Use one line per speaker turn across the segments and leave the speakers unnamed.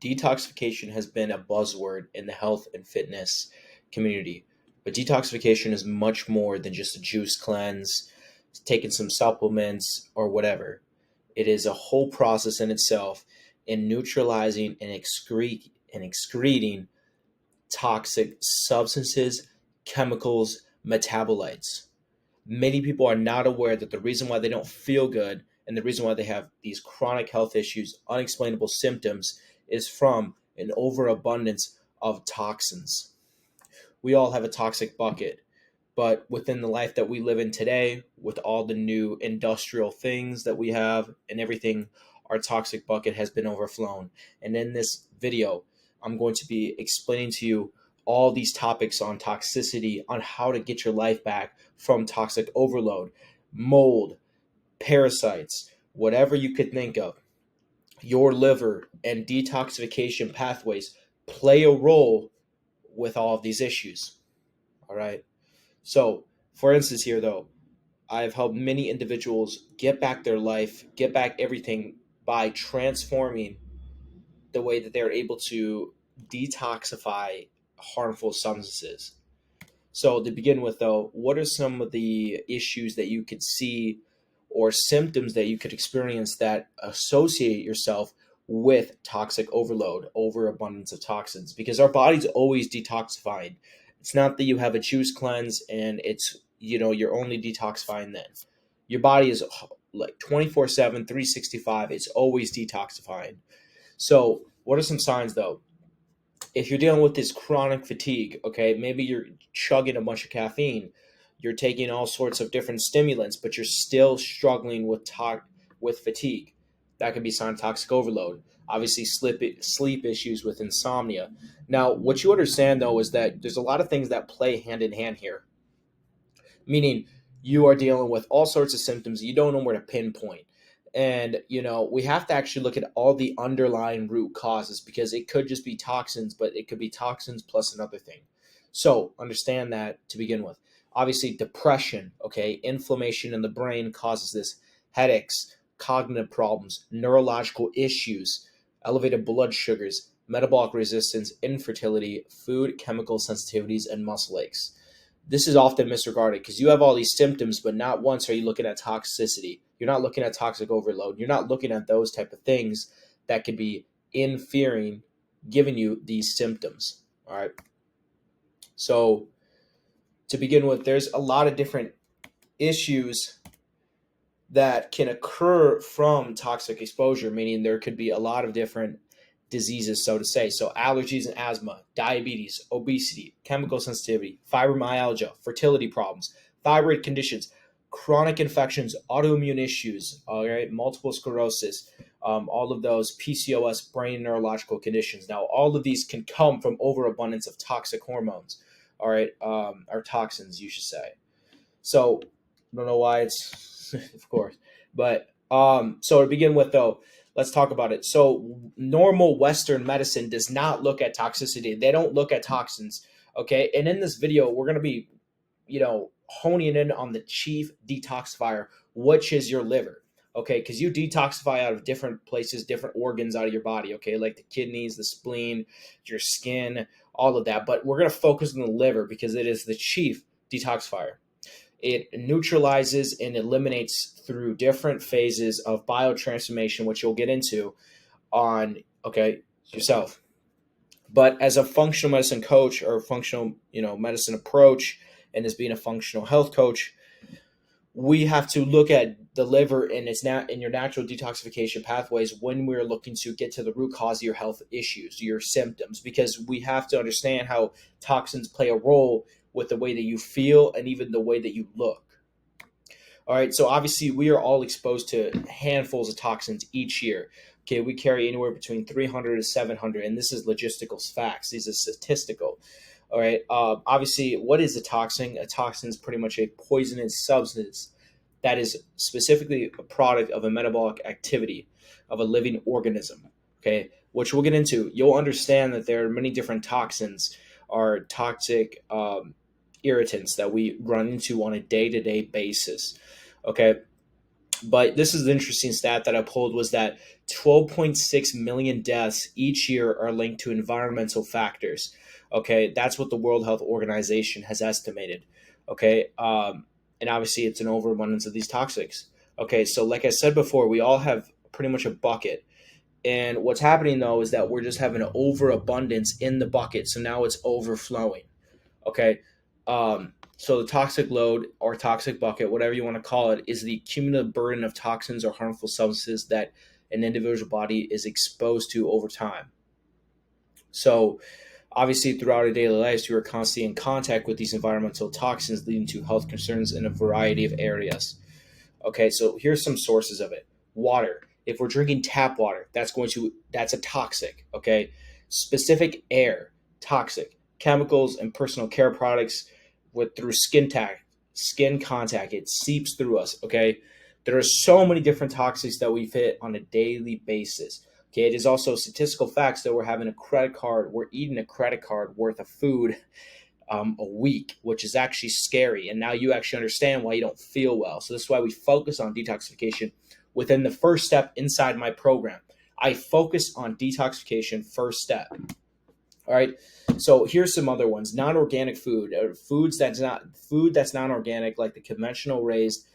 Detoxification has been a buzzword in the health and fitness community, but detoxification is much more than just a juice cleanse, taking some supplements, or whatever. It is a whole process in itself in neutralizing and excreting toxic substances, chemicals, metabolites. Many people are not aware that the reason why they don't feel good and the reason why they have these chronic health issues, unexplainable symptoms, is from an overabundance of toxins. We all have a toxic bucket, but within the life that we live in today, with all the new industrial things that we have and everything, our toxic bucket has been overflown. And in this video, I'm going to be explaining to you all these topics on toxicity, on how to get your life back from toxic overload, mold, parasites, whatever you could think of. Your liver and detoxification pathways play a role with all of these issues. All right. So, for instance, here though, I've helped many individuals get back their life, get back everything by transforming the way that they're able to detoxify harmful substances. So, to begin with, though, what are some of the issues that you could see or symptoms that you could experience that associate yourself with toxic overload, overabundance of toxins? Because our body's always detoxifying. It's not that you have a juice cleanse and you're only detoxifying then. Your body is like 24/7, 365. It's always detoxifying. So, what are some signs though? If you're dealing with this chronic fatigue, okay, maybe you're chugging a bunch of caffeine, you're taking all sorts of different stimulants, but you're still struggling with fatigue. That could be sign of toxic overload. Obviously, sleep issues with insomnia. Now, what you understand though is that there's a lot of things that play hand in hand here, meaning you are dealing with all sorts of symptoms you don't know where to pinpoint. And we have to actually look at all the underlying root causes, because it could just be toxins, but it could be toxins plus another thing. So understand that to begin with. Obviously, depression, okay, inflammation in the brain causes this, headaches, cognitive problems, neurological issues, elevated blood sugars, metabolic resistance, infertility, food chemical sensitivities, and muscle aches. This is often misregarded because you have all these symptoms, but not once are you looking at toxicity. You're not looking at toxic overload. You're not looking at those type of things that could be interfering, giving you these symptoms. All right. So to begin with, there's a lot of different issues that can occur from toxic exposure, meaning there could be a lot of different diseases, so to say. So allergies and asthma, diabetes, obesity, chemical sensitivity, fibromyalgia, fertility problems, thyroid conditions, chronic infections, autoimmune issues, all right, multiple sclerosis, all of those PCOS, brain neurological conditions. Now, all of these can come from overabundance of toxic hormones, all right, or toxins, you should say. So, I don't know why it's, of course, but so to begin with, though, let's talk about it. So normal Western medicine does not look at toxicity. They don't look at toxins. Okay. And in this video, we're going to be, honing in on the chief detoxifier, which is your liver. Okay. Because you detoxify out of different places, different organs out of your body. Okay. Like the kidneys, the spleen, your skin, all of that. But we're going to focus on the liver because it is the chief detoxifier. It neutralizes and eliminates through different phases of biotransformation, which you'll get into on, okay, yourself. But as a functional medicine coach or functional, medicine approach, and as being a functional health coach, we have to look at the liver and its in your natural detoxification pathways when we're looking to get to the root cause of your health issues, your symptoms, because we have to understand how toxins play a role with the way that you feel and even the way that you look. All right, so obviously we are all exposed to handfuls of toxins each year. Okay, we carry anywhere between 300 to 700, and this is logistical facts. These are statistical. All right, obviously, what is a toxin? A toxin is pretty much a poisonous substance that is specifically a product of a metabolic activity of a living organism. Okay, which we'll get into. You'll understand that there are many different toxins or toxic irritants that we run into on a day-to-day basis. Okay, But this is the interesting stat that I pulled, was that 12.6 million deaths each year are linked to environmental factors. Okay, that's what the World Health Organization has estimated. Okay, and obviously it's an overabundance of these toxics. Okay, so like I said before, we all have pretty much a bucket. And what's happening though is that we're just having an overabundance in the bucket. So now it's overflowing. Okay. So the toxic load or toxic bucket, whatever you want to call it, is the cumulative burden of toxins or harmful substances that an individual body is exposed to over time. So obviously throughout our daily lives, we are constantly in contact with these environmental toxins, leading to health concerns in a variety of areas. Okay, so here's some sources of it. Water. If we're drinking tap water, that's a toxic. Okay, specific air, toxic. Chemicals and personal care products with through skin contact, it seeps through us. Okay, there are so many different toxics that we fit on a daily basis. Okay, it is also statistical facts that we're eating a credit card worth of food a week, which is actually scary. And now you actually understand why you don't feel well. So this is why we focus on detoxification within the first step inside my program. I focus on detoxification first step. All right. So here's some other ones. Non-organic food, food that's non-organic, like the conventional raised,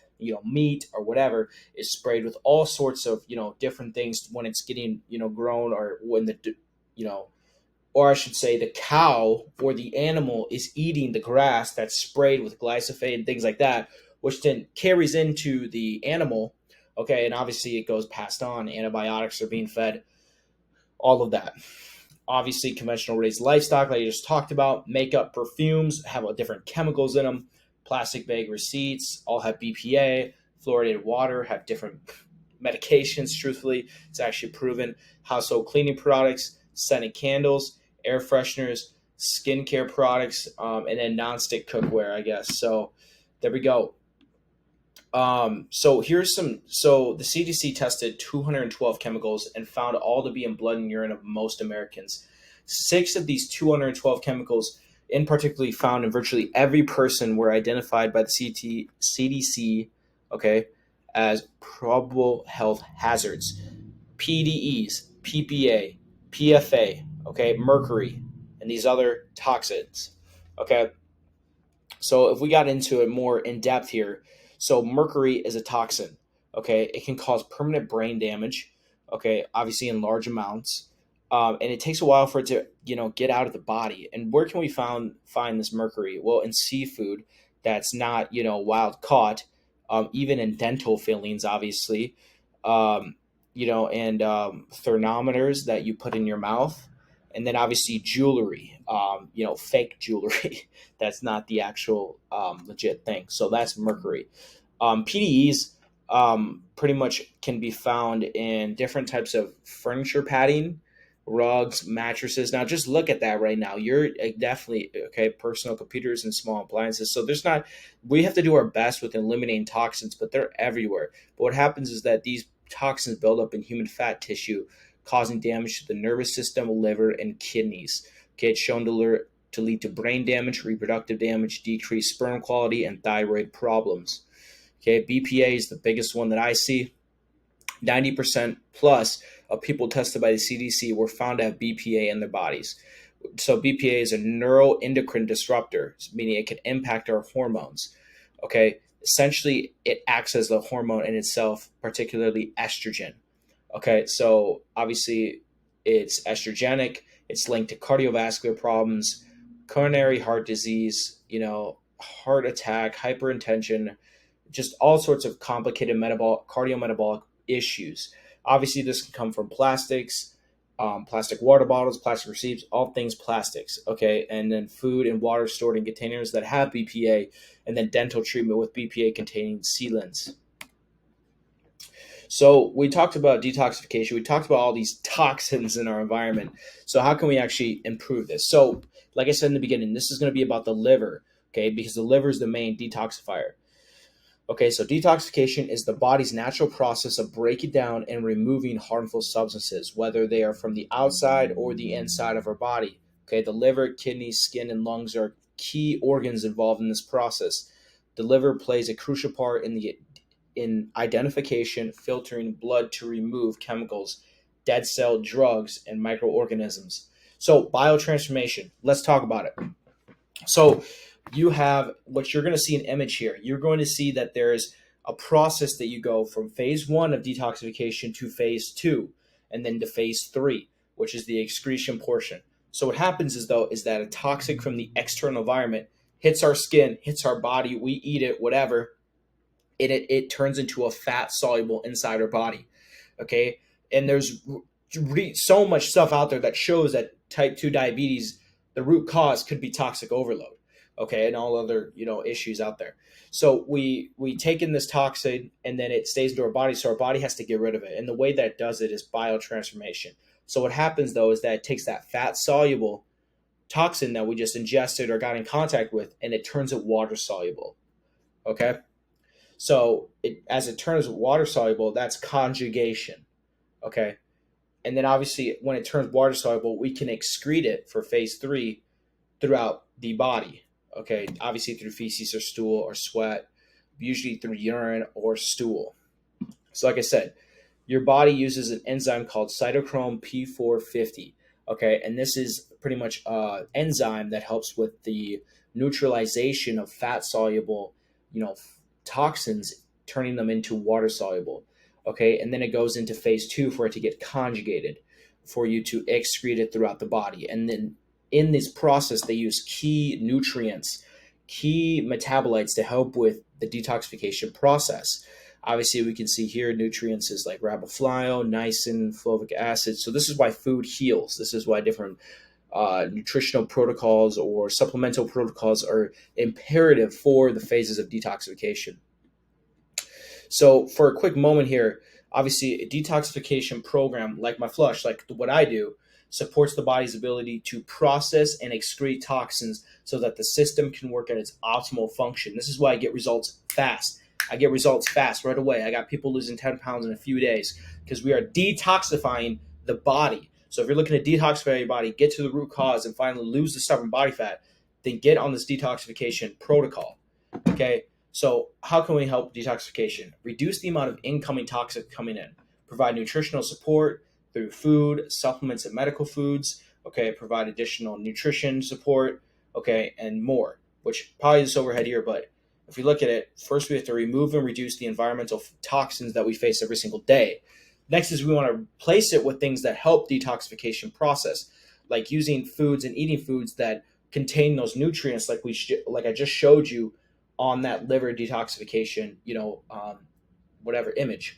meat or whatever, is sprayed with all sorts of, different things when it's getting, grown, or when you know, or I should say, the cow or the animal is eating the grass that's sprayed with glyphosate and things like that, which then carries into the animal. Okay, and obviously it goes passed on. Antibiotics are being fed, all of that. Obviously, conventional raised livestock, like I just talked about, makeup, perfumes have different chemicals in them. Plastic bag receipts all have BPA. Fluoridated water have different medications. Truthfully, it's actually proven. Household cleaning products, scented candles, air fresheners, skincare products, and then nonstick cookware, I guess. So there we go. So the CDC tested 212 chemicals and found all to be in blood and urine of most Americans. Six of these 212 chemicals, in particularly found in virtually every person, were identified by the CDC, okay, as probable health hazards. PDEs, PPA, PFA, okay, mercury, and these other toxins. Okay, so if we got into it more in depth here, so mercury is a toxin. Okay, it can cause permanent brain damage. Okay, obviously in large amounts, and it takes a while for it to get out of the body. And where can we find this mercury? Well, in seafood that's not wild caught, even in dental fillings, obviously, um, and thermometers that you put in your mouth, and then obviously jewelry, fake jewelry. That's not the actual legit thing. So that's mercury. PDEs pretty much can be found in different types of furniture padding, rugs, mattresses. Now, just look at that right now. You're definitely okay. Personal computers and small appliances. So there's not. We have to do our best with eliminating toxins, but they're everywhere. But what happens is that these toxins build up in human fat tissue, causing damage to the nervous system, liver, and kidneys. Okay, it's shown to lead to brain damage, reproductive damage, decreased sperm quality, and thyroid problems. Okay, BPA is the biggest one that I see. 90% plus of people tested by the CDC were found to have BPA in their bodies. So BPA is a neuroendocrine disruptor, meaning it can impact our hormones. Okay, essentially it acts as the hormone in itself, particularly estrogen. Okay, so obviously it's estrogenic. It's linked to cardiovascular problems, coronary heart disease, heart attack, hypertension, just all sorts of complicated cardiometabolic issues. Obviously, this can come from plastics, plastic water bottles, plastic receipts, all things plastics. Okay, and then food and water stored in containers that have BPA, and then dental treatment with BPA containing sealants. So we talked about detoxification. We talked about all these toxins in our environment. So how can we actually improve this? So, like I said in the beginning, this is going to be about the liver, okay? Because the liver is the main detoxifier. Okay, so detoxification is the body's natural process of breaking down and removing harmful substances, whether they are from the outside or the inside of our body. Okay, the liver, kidneys, skin, and lungs are key organs involved in this process. The liver plays a crucial part in the in identification, filtering blood to remove chemicals, dead cell drugs, and microorganisms. So biotransformation, let's talk about it. So you have what you're going to see an image here. You're going to see that there's a process that you go from phase 1 of detoxification to phase 2 and then to phase 3, which is the excretion portion. So what happens is that a toxic from the external environment hits our skin, hits our body, we eat it, whatever, it turns into a fat soluble inside our body. Okay. And there's so much stuff out there that shows that type 2 diabetes, the root cause could be toxic overload. Okay. And all other, issues out there. So we take in this toxin and then it stays into our body. So our body has to get rid of it. And the way that it does it is biotransformation. So what happens though is that it takes that fat soluble toxin that we just ingested or got in contact with, and it turns it water soluble. Okay. So as it turns water soluble, that's conjugation. Okay. And then obviously when it turns water soluble, we can excrete it for phase 3 throughout the body. Okay. Obviously through feces or stool or sweat, usually through urine or stool. So like I said, your body uses an enzyme called cytochrome P450. Okay. And this is pretty much an enzyme that helps with the neutralization of fat soluble, toxins, turning them into water soluble. Okay. And then it goes into phase 2 for it to get conjugated, for you to excrete it throughout the body. And then in this process, they use key nutrients, key metabolites to help with the detoxification process. Obviously, we can see here nutrients is like riboflavin, niacin, folic acid. So this is why food heals. This is why different nutritional protocols or supplemental protocols are imperative for the phases of detoxification. So for a quick moment here, obviously a detoxification program like my flush, like what I do, supports the body's ability to process and excrete toxins so that the system can work at its optimal function. This is why I get results fast. I get results fast right away. I got people losing 10 pounds in a few days because we are detoxifying the body. So if you're looking to detoxify your body, get to the root cause and finally lose the stubborn body fat, then get on this detoxification protocol. Okay. So how can we help detoxification? Reduce the amount of incoming toxic coming in. Provide nutritional support through food, supplements, and medical foods. Okay. Provide additional nutrition support. Okay. And more, which probably is overhead here, but if we look at it, first we have to remove and reduce the environmental toxins that we face every single day. Next is we want to replace it with things that help detoxification process, like using foods and eating foods that contain those nutrients, like I just showed you on that liver detoxification, whatever image.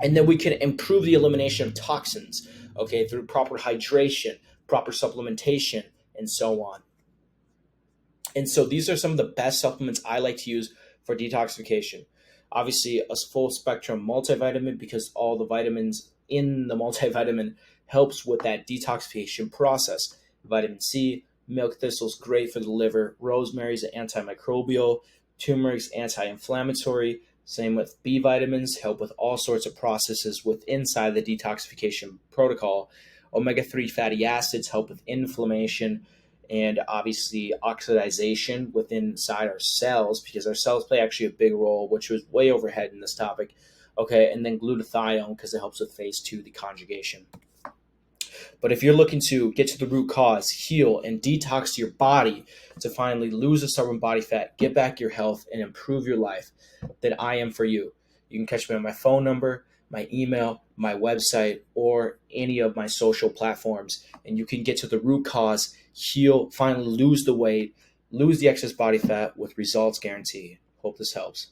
And then we can improve the elimination of toxins, okay, through proper hydration, proper supplementation, and so on. And so these are some of the best supplements I like to use for detoxification. Obviously, a full spectrum multivitamin, because all the vitamins in the multivitamin helps with that detoxification process. Vitamin C, milk thistle is great for the liver. Rosemary is antimicrobial. Turmeric's anti-inflammatory. Same with B vitamins, help with all sorts of processes inside the detoxification protocol. Omega-3 fatty acids help with inflammation and obviously oxidization inside our cells, because our cells play actually a big role, which was way overhead in this topic. Okay, and then glutathione, because it helps with phase 2, the conjugation. But if you're looking to get to the root cause, heal, and detox your body to finally lose the stubborn body fat, get back your health, and improve your life, then I am for you. You can catch me on my phone number, my email, my website, or any of my social platforms, and you can get to the root cause, heal, finally lose the weight, lose the excess body fat with results guaranteed. Hope this helps.